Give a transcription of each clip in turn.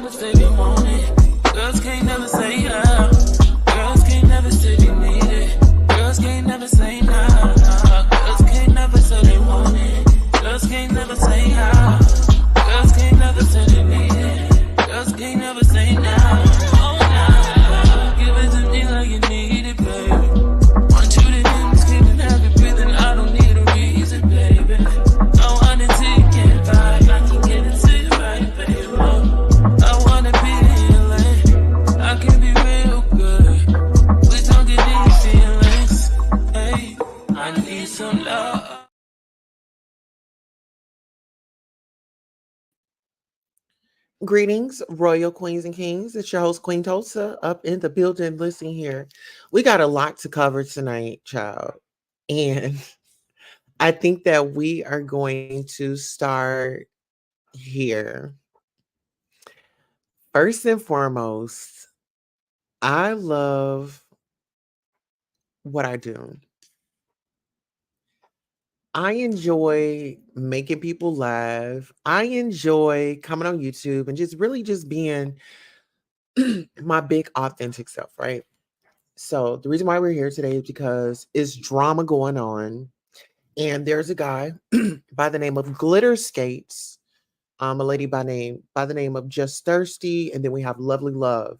never say they want it. Girls can't never say yeah. Girls can't never say they need it. Girls can't never say nah. Girls can't never say they want it. Girls can't never say yeah. Girls can't never say they need it. Girls can't never say nah. Oh nah. Give it to me like you need it, baby. Want you to hear me screaming, happy breathing. I don't need a reason, baby. I want it till you can't vibe. I can get it to you right, baby. I wanna be in LA. I can be real good. Please don't get these feelings. Hey, I need some love. Greetings, royal queens and kings. It's your host, Queen Tulsa, up in the building. Listen here. We got a lot to cover tonight, child. And I think that we are going to start here. First and foremost, I love what I do. I enjoy making people laugh. I enjoy coming on YouTube and just really just being my big authentic self, right? So the reason why we're here today is because it's drama going on, and there's a guy by the name of Glitter Skates, a lady by the name of Just Thirsty, and then we have Lovely Love.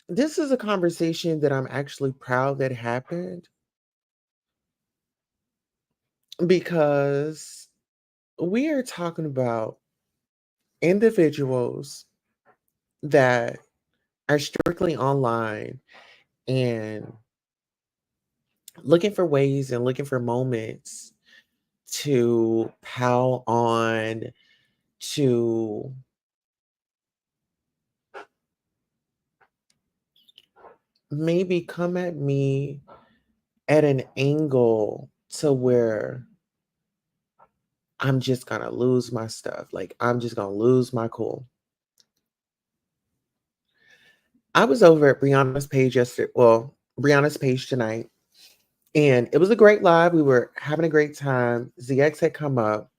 This is a conversation that I'm actually proud that happened because we are talking about individuals that are strictly online and looking for ways and looking for moments to pile on, to maybe come at me at an angle to where I'm just gonna lose my stuff. Like I'm just gonna lose my cool. I was over at Brianna's page yesterday. Well, Brianna's page tonight, and it was a great live. We were having a great time. ZX had come up.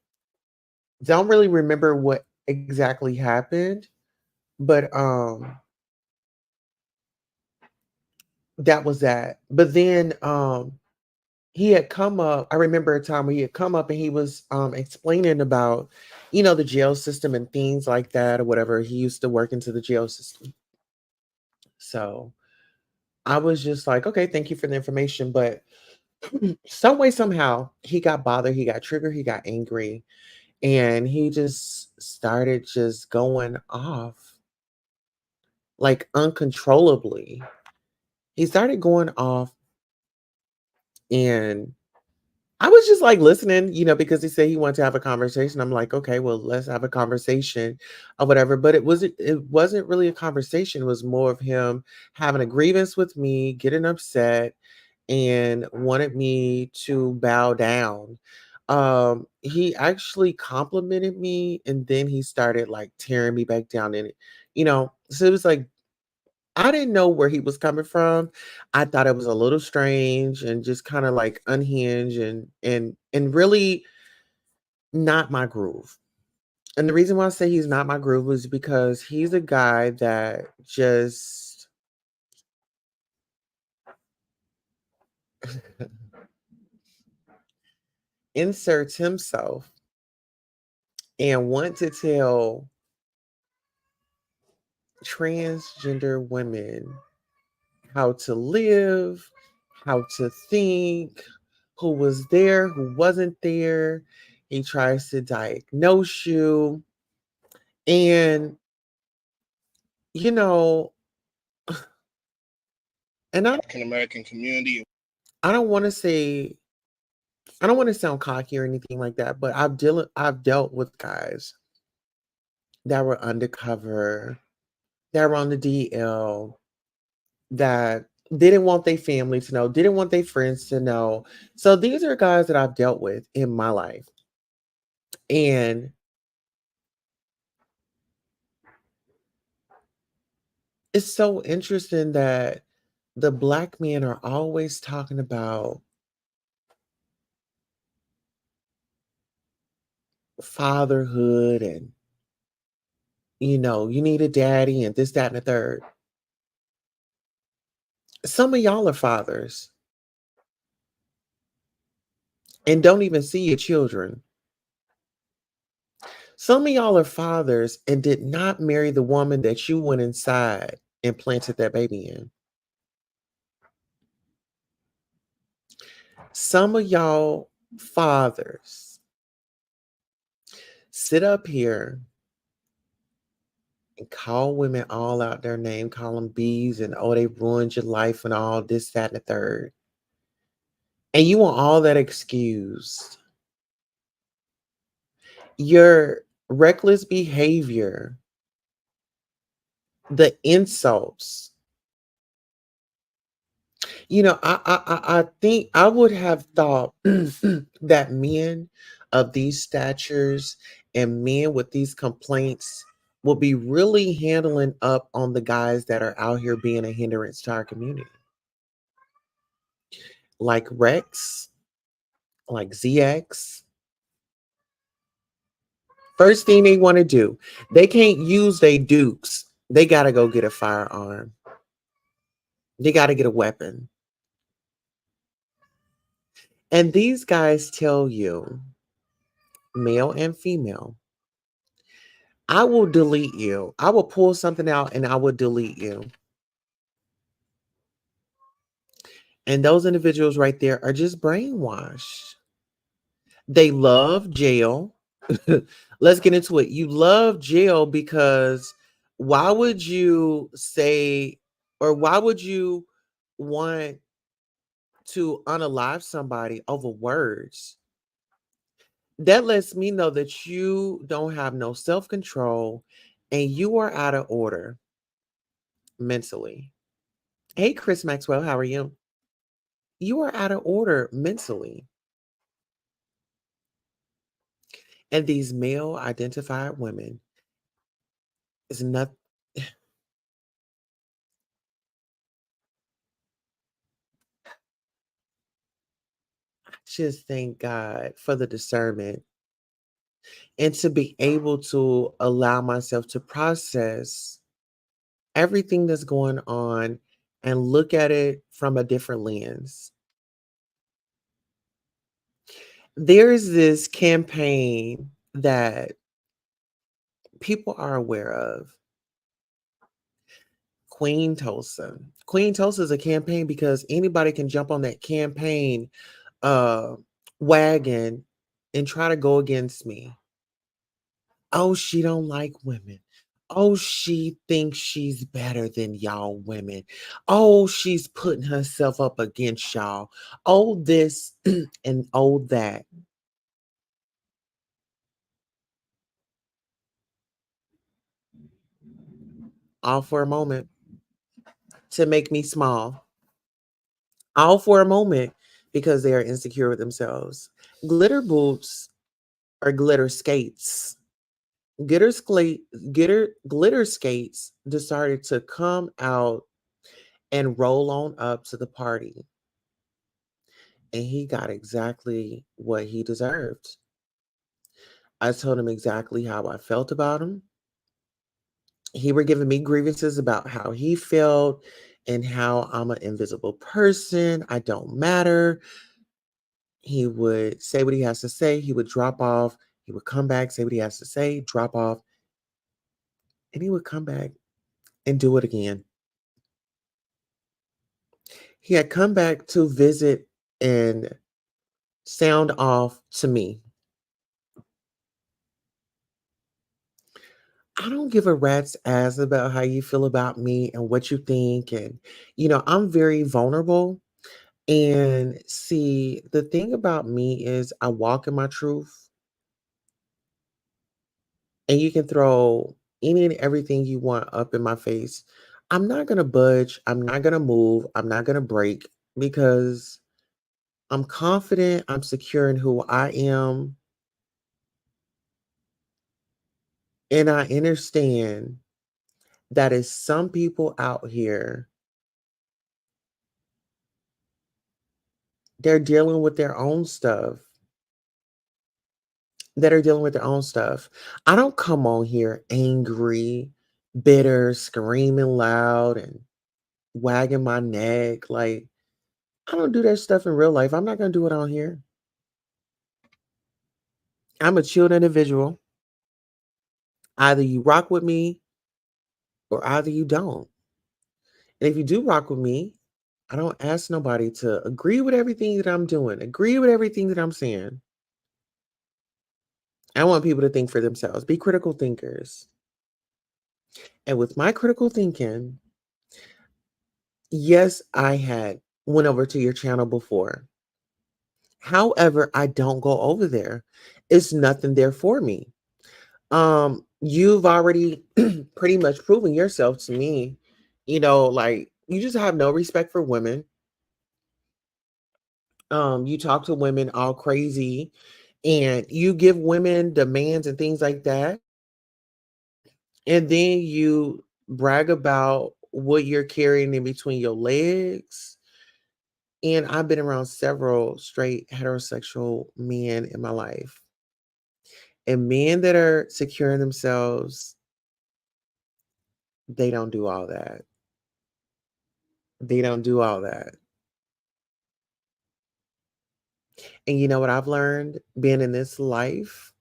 Don't really remember what exactly happened, but that was that. But then he had come up. I remember a time where he had come up and he was explaining about, the jail system and things like that or whatever. He used to work into the jail system. So I was just like, okay, thank you for the information. But some way, somehow, he got bothered, he got triggered, he got angry, and he just started just going off like uncontrollably. He started going off, and I was just like listening, because he said he wanted to have a conversation. I'm like, okay, well, let's have a conversation or whatever. But it wasn't really a conversation. It was more of him having a grievance with me, getting upset, and wanted me to bow down. He actually complimented me, and then he started like tearing me back down in it. So it was like I didn't know where he was coming from. I thought it was a little strange and just kind of like unhinged and really not my groove. And the reason why I say he's not my groove is because he's a guy that just inserts himself and want to tell transgender women how to live, how to think, who was there, who wasn't there. He tries to diagnose you. And, you know, and African American community. I don't want to say, I don't want to sound cocky or anything like that, but I've dealt with guys that were undercover, that were on the DL, that didn't want their family to know, didn't want their friends to know. So these are guys that I've dealt with in my life. And it's so interesting that the black men are always talking about fatherhood and You need a daddy and this, that, and the third. Some of y'all are fathers and don't even see your children. Some of y'all are fathers and did not marry the woman that you went inside and planted that baby in. Some of y'all fathers sit up here and call women all out their name, call them bees, and oh, they ruined your life and all this, that, and the third. And you want all that excused. Your reckless behavior, the insults. I think I would have thought that men of these statures and men with these complaints will be really handling up on the guys that are out here being a hindrance to our community. Like Rex, like ZX. First thing they want to do, they can't use their dukes. They got to go get a firearm. They got to get a weapon. And these guys tell you, male and female, I will delete you. I will pull something out and I will delete you. And those individuals right there are just brainwashed. They love jail. Let's get into it. You love jail because why would you say, or why would you want to unalive somebody over words? That lets me know that you don't have no self control and you are out of order mentally. Hey, Chris Maxwell, how are you? You are out of order mentally. And these male identified women is not just thank God for the discernment and to be able to allow myself to process everything that's going on and look at it from a different lens. There's this campaign that people are aware of. Queen Tulsa. Queen Tulsa is a campaign because anybody can jump on that campaign uh wagon and try to go against me. Oh, she don't like women. Oh, she thinks she's better than y'all women. Oh, she's putting herself up against y'all. Oh, this and oh, that. All for a moment to make me small. All for a moment because they are insecure with themselves. Glitter boots or glitter skates. Glitter skates decided to come out and roll on up to the party. And he got exactly what he deserved. I told him exactly how I felt about him. He were giving me grievances about how he felt and how I'm an invisible person. I don't matter. He would say what he has to say. He would drop off. He would come back, say what he has to say, drop off, and he would come back and do it again. He had come back to visit and sound off to me. I don't give a rat's ass about how you feel about me and what you think. And, I'm very vulnerable. And see, the thing about me is I walk in my truth, and you can throw any and everything you want up in my face. I'm not going to budge. I'm not going to move. I'm not going to break because I'm confident. I'm secure in who I am. And I understand that is some people out here, they're dealing with their own stuff. that are dealing with their own stuff. I don't come on here angry, bitter, screaming loud, and wagging my neck. Like, I don't do that stuff in real life. I'm not going to do it on here. I'm a chilled individual. Either you rock with me or either you don't. And if you do rock with me, I don't ask nobody to agree with everything that I'm doing, agree with everything that I'm saying. I want people to think for themselves, be critical thinkers. And with my critical thinking, yes, I had went over to your channel before. However, I don't go over there. It's nothing there for me. You've already pretty much proven yourself to me. Like you just have no respect for women. You talk to women all crazy and you give women demands and things like that. And then you brag about what you're carrying in between your legs. And I've been around several straight heterosexual men in my life. And men that are securing themselves, they don't do all that. They don't do all that. And you know what I've learned being in this life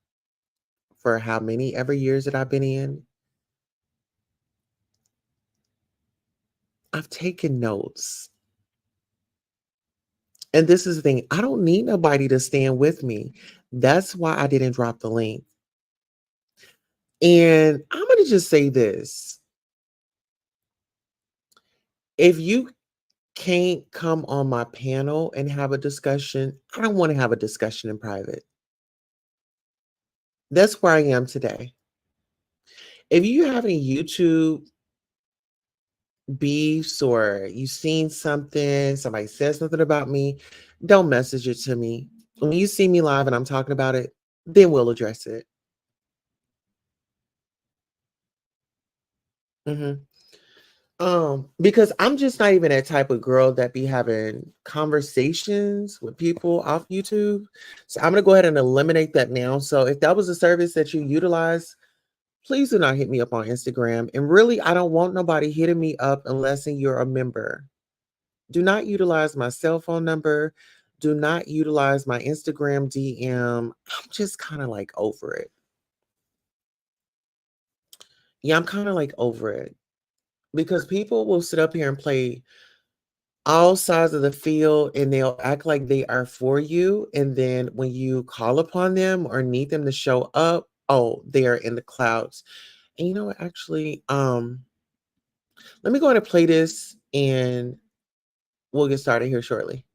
for how many ever years that I've been in? I've taken notes. And this is the thing, I don't need nobody to stand with me. That's why I didn't drop the link. And I'm going to just say this. If you can't come on my panel and have a discussion, I don't want to have a discussion in private. That's where I am today. If you have any YouTube beefs or you've seen something, somebody says something about me, don't message it to me. When you see me live and I'm talking about it, then we'll address it. Mhm. Because I'm just not even that type of girl that be having conversations with people off YouTube. So I'm gonna go ahead and eliminate that now. So if that was a service that you utilize, please do not hit me up on Instagram. And really, I don't want nobody hitting me up unless you're a member. Do not utilize my cell phone number. Do not utilize my Instagram DM. I'm just kind of like over it. Yeah, I'm kind of like over it because people will sit up here and play all sides of the field and they'll act like they are for you. And then when you call upon them or need them to show up, oh, they are in the clouds. And you know what? Actually, let me go ahead and play this and we'll get started here shortly.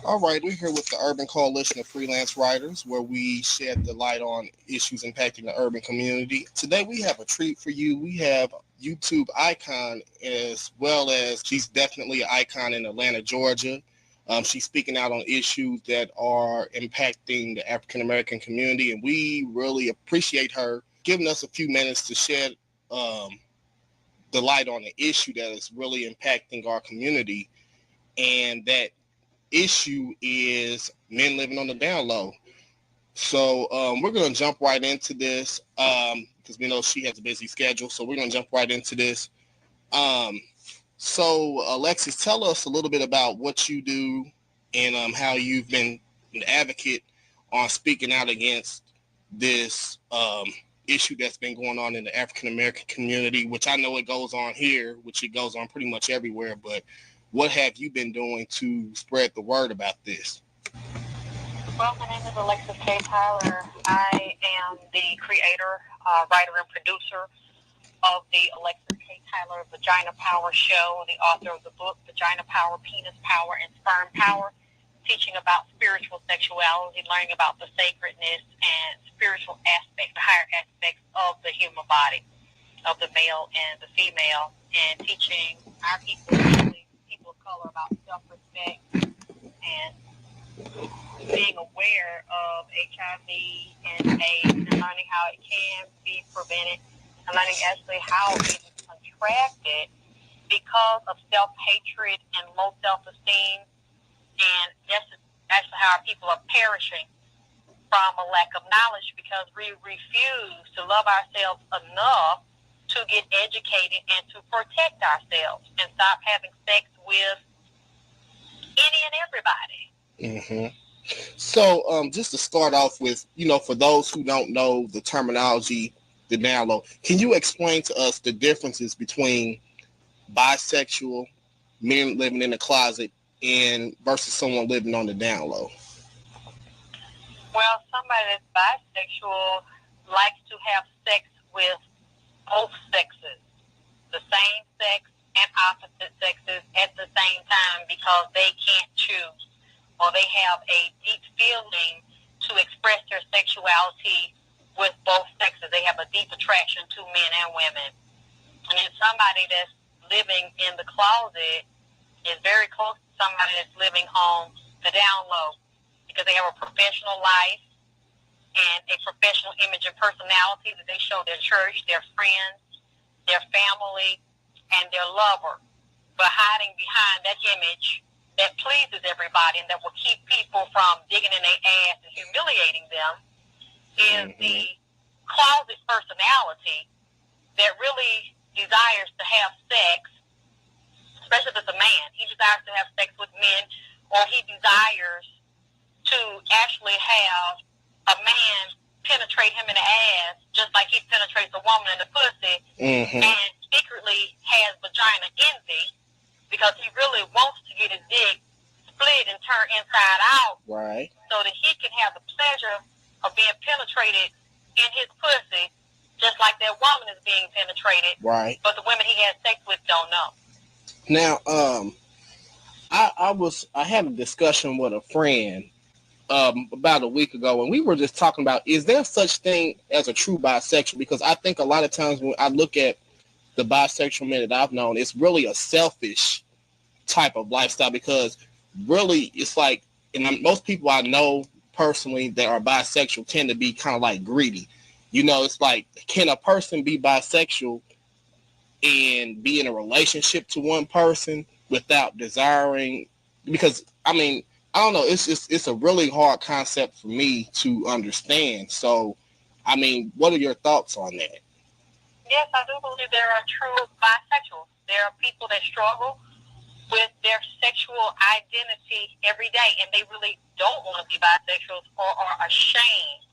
All right, we're here with the Urban Coalition of Freelance Writers, where we shed the light on issues impacting the urban community. Today, we have a treat for you. We have YouTube icon, as well as she's definitely an icon in Atlanta, Georgia. She's speaking out on issues that are impacting the African American community, and we really appreciate her giving us a few minutes to shed the light on the issue that is really impacting our community, and that issue is men living on the down low. So we're going to jump right into this because we know she has a busy schedule. So we're going to jump right into this. So Alexis, tell us a little bit about what you do and how you've been an advocate on speaking out against this issue that's been going on in the African American community, which I know it goes on here, which it goes on pretty much everywhere. But what have you been doing to spread the word about this? Well, my name is Alexis K. Tyler. I am the creator, writer, and producer of the Alexis K. Tyler Vagina Power Show, the author of the book Vagina Power, Penis Power, and Sperm Power, teaching about spiritual sexuality, learning about the sacredness and spiritual aspects, the higher aspects of the human body, of the male and the female, and teaching our people, especially people of color, about self-respect and being aware of HIV and AIDS and learning how it can be prevented and learning actually how it is contracted because of self-hatred and low self-esteem how our people are perishing from a lack of knowledge because we refuse to love ourselves enough to get educated and to protect ourselves and stop having sex with any and everybody. Mm-hmm. So, just to start off with, for those who don't know the terminology, the down low, can you explain to us the differences between bisexual, men living in the closet, and versus someone living on the down low? Well, somebody that's bisexual likes to have sex with both sexes, the same sex and opposite sexes at the same time because they can't choose or they have a deep feeling to express their sexuality with both sexes. They have a deep attraction to men and women. And then somebody that's living in the closet is very close to somebody that's living on the down low because they have a professional life and a professional image and personality that they show their church, their friends, their family, and their lover. But hiding behind that image that pleases everybody and that will keep people from digging in their ass and humiliating them is the closet personality that really desires to have sex, especially if it's a man. He desires to have sex with men, or he desires to actually have a man penetrate him in the ass just like he penetrates a woman in the pussy, and secretly has vagina envy because he really wants to get his dick split and turn inside out, right? So that he can have the pleasure of being penetrated in his pussy just like that woman is being penetrated, right? But the women he has sex with don't know. Now, I had a discussion with a friend about a week ago, and we were just talking about, is there such thing as a true bisexual? Because I think a lot of times when I look at the bisexual men that I've known, it's really a selfish type of lifestyle because really it's like, and most people I know personally that are bisexual tend to be kind of like greedy. It's like, can a person be bisexual and be in a relationship to one person without desiring? Because, I don't know. It's a really hard concept for me to understand. So, what are your thoughts on that? Yes, I do believe there are true bisexuals. There are people that struggle with their sexual identity every day, and they really don't want to be bisexuals or are ashamed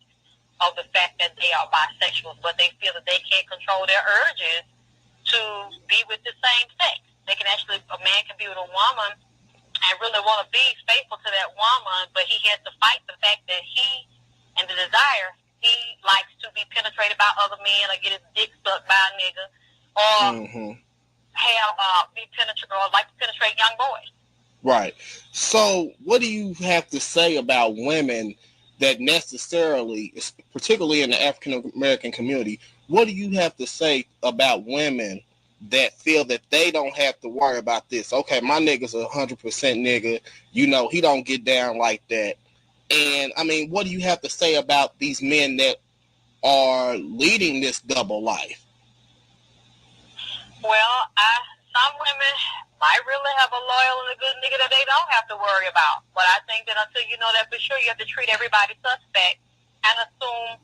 of the fact that they are bisexuals, but they feel that they can't control their urges to be with the same sex. They can actually, a man can be with a woman and really want to be faithful to that woman, but he has to fight the fact that he, and the desire, he likes to be penetrated by other men or get his dick sucked by a nigga or be penetrated or like to penetrate young boys. Right. So what do you have to say about women that necessarily, particularly in the African American community, what do you have to say about women that feel that they don't have to worry about this? Okay, my nigga's 100% nigga. He don't get down like that. And what do you have to say about these men that are leading this double life? Well, some women might really have a loyal and a good nigga that they don't have to worry about. But I think that until you know that for sure, you have to treat everybody suspect and assume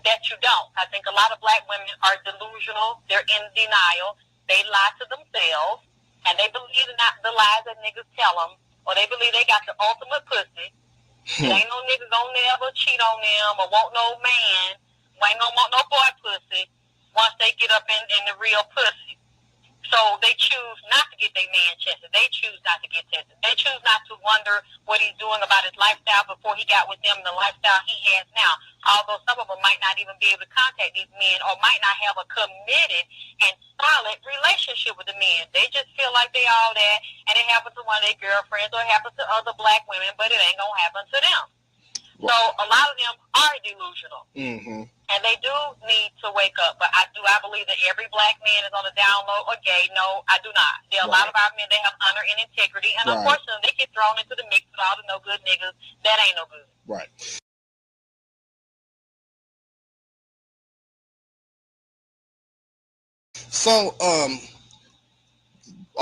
that you don't. I think a lot of black women are delusional. They're in denial. They lie to themselves, and they believe in the lies that niggas tell them, or they believe they got the ultimate pussy. There ain't no nigga gonna never cheat on them or want no man. Ain't no want no boy pussy once they get up in the real pussy. So they choose not to get their man tested. They choose not to get tested. They choose not to wonder what he's doing about his lifestyle before he got with them, the lifestyle he has now. Although some of them might not even be able to contact these men or might not have a committed and solid relationship with the men. They just feel like they all that, and it happens to one of their girlfriends or it happens to other black women, but it ain't going to happen to them. So a lot of them are delusional. And they do need to wake up. But I believe that every black man is on the down low or gay. No, I do not. There are a lot of our men, they have honor and integrity. And unfortunately, they get thrown into the mix with all the no good niggas. That ain't no good. Right. So,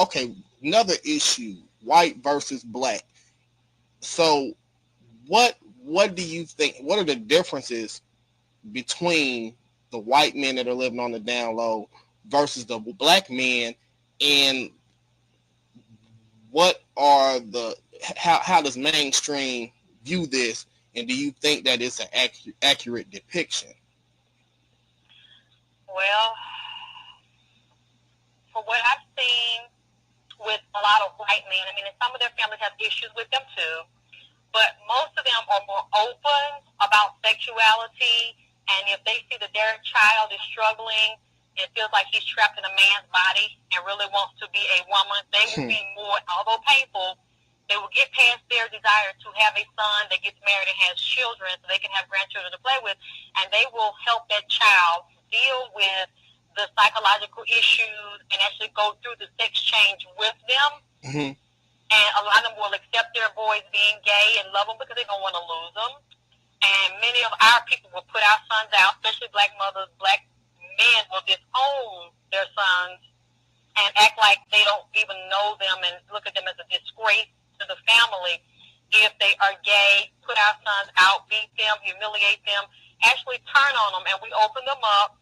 okay, another issue, white versus black. So what do you think? What are the differences between the white men that are living on the down low versus the black men, and what are the how does mainstream view this, and do you think that it's an accurate depiction? Well, for what I've seen with a lot of white men, I mean, and some of their families have issues with them too, but most of them are more open about sexuality, and if they see that their child is struggling and feels like he's trapped in a man's body and really wants to be a woman, they will be more, although painful, they will get past their desire to have a son that gets married and has children so they can have grandchildren to play with, and they will help that child deal with the psychological issues and actually go through the sex change with them. Mm-hmm. And a lot of them will accept their boys being gay and love them because they don't want to lose them. And many of our people will put our sons out, especially black mothers. Black men will disown their sons and act like they don't even know them and look at them as a disgrace to the family if they are gay, put our sons out, beat them, humiliate them, actually turn on them, and we open them up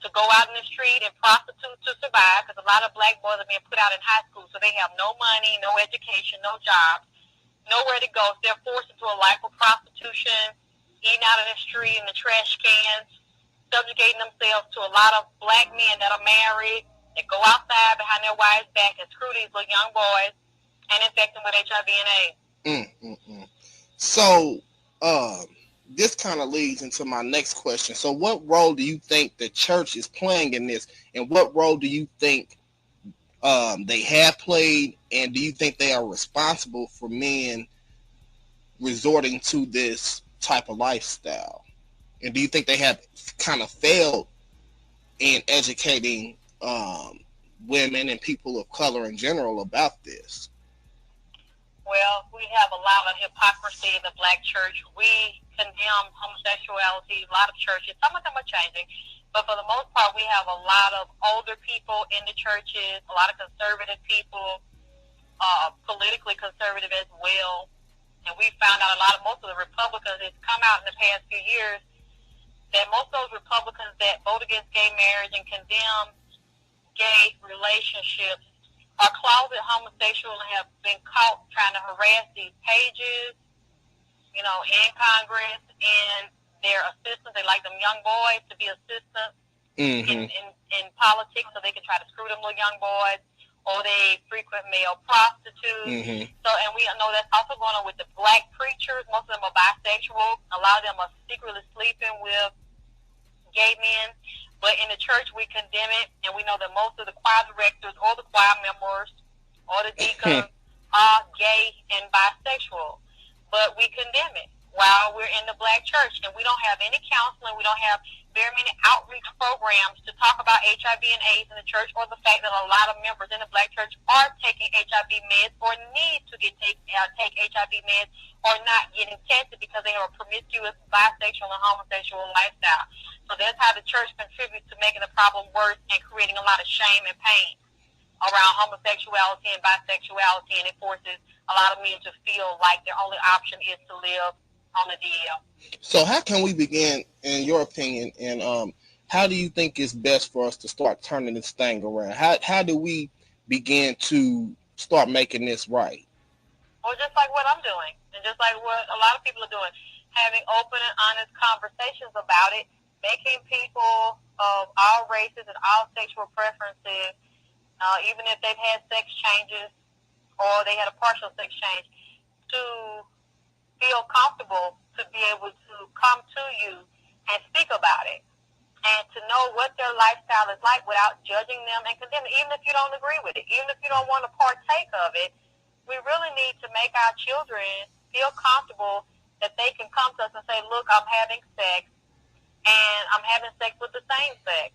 to go out in the street and prostitute to survive, because a lot of black boys are being put out in high school, so they have no money, no education, no jobs, nowhere to go. So they're forced into a life of prostitution, eating out in the street, in the trash cans, subjugating themselves to a lot of black men that are married, that go outside behind their wives' back and screw these little young boys and infect them with HIV and AIDS. So, this kind of leads into my next question. So what role do you think the church is playing in this, and what role do you think they have played, and do you think they are responsible for men resorting to this type of lifestyle? And do you think they have kind of failed in educating women and people of color in general about this? Well, we have a lot of hypocrisy in the black church. We condemn homosexuality, a lot of churches. Some of them are changing, but for the most part, we have a lot of older people in the churches, a lot of conservative people, politically conservative as well. And we found out most of the Republicans, it's come out in the past few years, that most of those Republicans that vote against gay marriage and condemn gay relationships are closet homosexual and have been caught trying to harass these pages, in Congress, and their assistants. They like them young boys to be assistants in politics so they can try to screw them little young boys, or they frequent male prostitutes. So, and we know that's also going on with the black preachers. Most of them are bisexual. A lot of them are secretly sleeping with gay men. But in the church, we condemn it, and we know that most of the choir directors or the choir members or the deacons are gay and bisexual. But we condemn it while we're in the black church, and we don't have any counseling. We don't have very many outreach programs to talk about HIV and AIDS in the church, or the fact that a lot of members in the black church are taking HIV meds or need to take HIV meds or not getting tested because they have a promiscuous bisexual and homosexual lifestyle. So that's how the church contributes to making the problem worse and creating a lot of shame and pain around homosexuality and bisexuality, and it forces a lot of men to feel like their only option is to live on the DL. So how can we begin, in your opinion, and how do you think it's best for us to start turning this thing around? How do we begin to start making this right? Well, just like what I'm doing, and just like what a lot of people are doing, having open and honest conversations about it, making people of all races and all sexual preferences, even if they've had sex changes or they had a partial sex change, to feel comfortable to be able to come to you and speak about it, and to know what their lifestyle is like without judging them and condemning, even if you don't agree with it, even if you don't want to partake of it. We really need to make our children feel comfortable that they can come to us and say, look, I'm having sex, and I'm having sex with the same sex.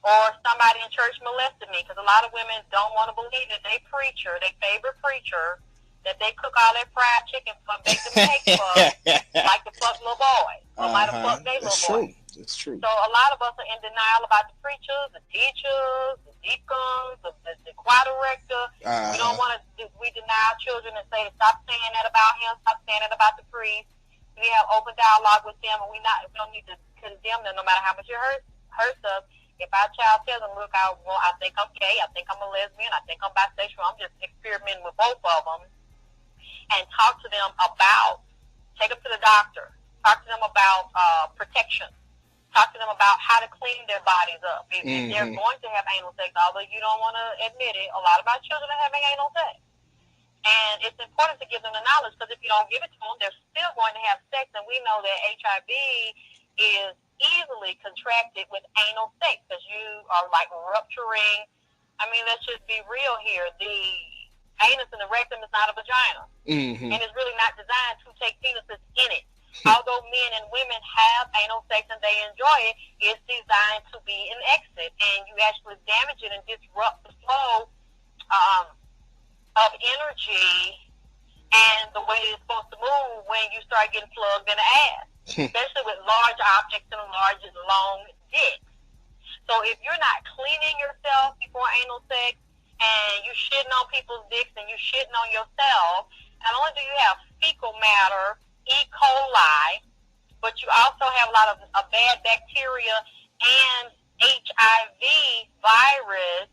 Or somebody in church molested me, because a lot of women don't want to believe that their preacher, their favorite preacher, that they cook all their fried chicken for, make them cake for, like to fuck little boys, or might have fucked their little boys. It's true. So a lot of us are in denial about the preachers, the teachers, the deacons, the choir director. We don't want to. We deny our children and say, stop saying that about him, stop saying that passionate about the priest. We have open dialogue with them, and we don't need to condemn them no matter how much it hurts us. If our child tells them, look, I think I'm gay, I think I'm a lesbian, I think I'm bisexual, I'm just experimenting with both of them, and talk to them about, take them to the doctor, talk to them about protection, talk to them about how to clean their bodies up. If they're going to have anal sex, although you don't want to admit it, a lot of our children are having anal sex. And it's important to give them the knowledge, because if you don't give it to them, they're still going to have sex. And we know that HIV is easily contracted with anal sex, because you are like rupturing. I mean, let's just be real here. The anus and the rectum is not a vagina. And it's really not designed to take penises in it. Although men and women have anal sex and they enjoy it, it's designed to be an exit. And you actually damage it and disrupt the flow of energy and the way it's supposed to move when you start getting plugged in the ass, especially with large objects and large, long dicks. So if you're not cleaning yourself before anal sex, and you shitting on people's dicks and you shitting on yourself, not only do you have fecal matter, E. coli, but you also have a lot of bad bacteria and HIV virus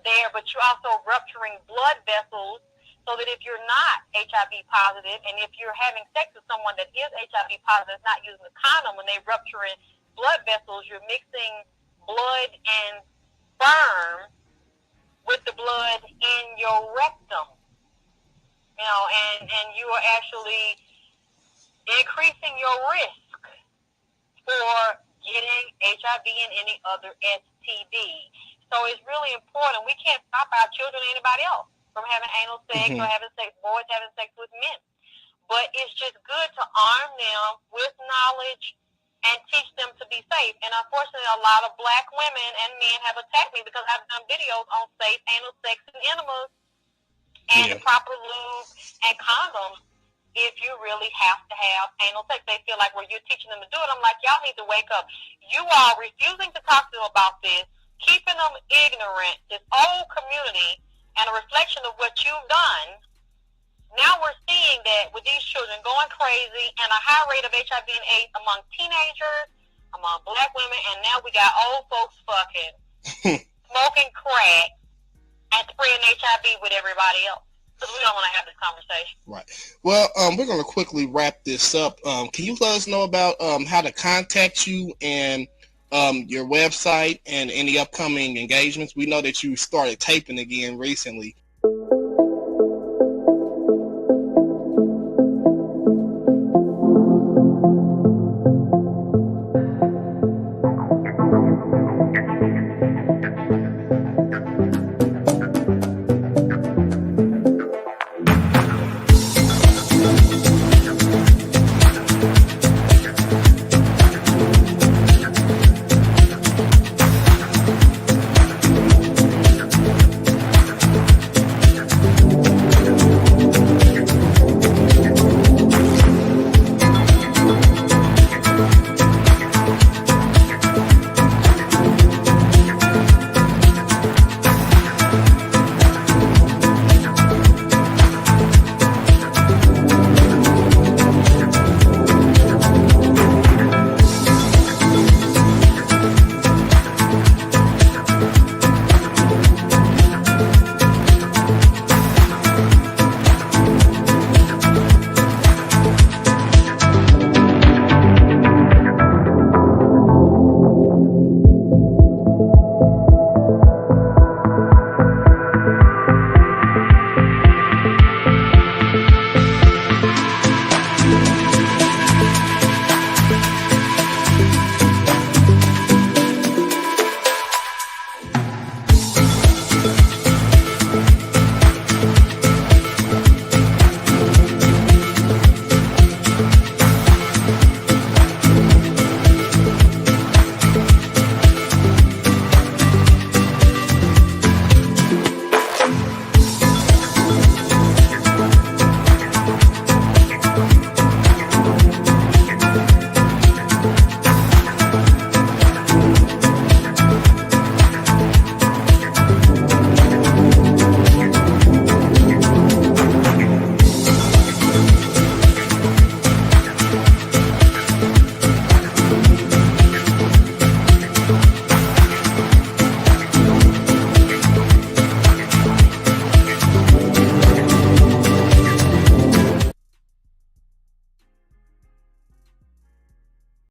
there, but you're also rupturing blood vessels, so that if you're not HIV positive, and if you're having sex with someone that is HIV positive, not using a condom, when they're rupturing blood vessels, you're mixing blood and sperm with the blood in your rectum, and you are actually increasing your risk for getting HIV and any other STD. So it's really important. We can't stop our children or anybody else from having anal sex or having sex, boys having sex with men. But it's just good to arm them with knowledge and teach them to be safe. And unfortunately, a lot of black women and men have attacked me because I've done videos on safe anal sex and enemas and the proper lube and condoms if you really have to have anal sex. They feel like, well, you're teaching them to do it. I'm like, y'all need to wake up. You are refusing to talk to them about this, keeping them ignorant, this old community, and a reflection of what you've done. Now we're seeing that with these children going crazy and a high rate of HIV and AIDS among teenagers, among black women, and now we got old folks fucking, smoking crack, and spreading HIV with everybody else. Because we don't want to have this conversation. Right. Well, we're going to quickly wrap this up. Can you let us know about how to contact you and your website and any upcoming engagements? We know that you started taping again recently.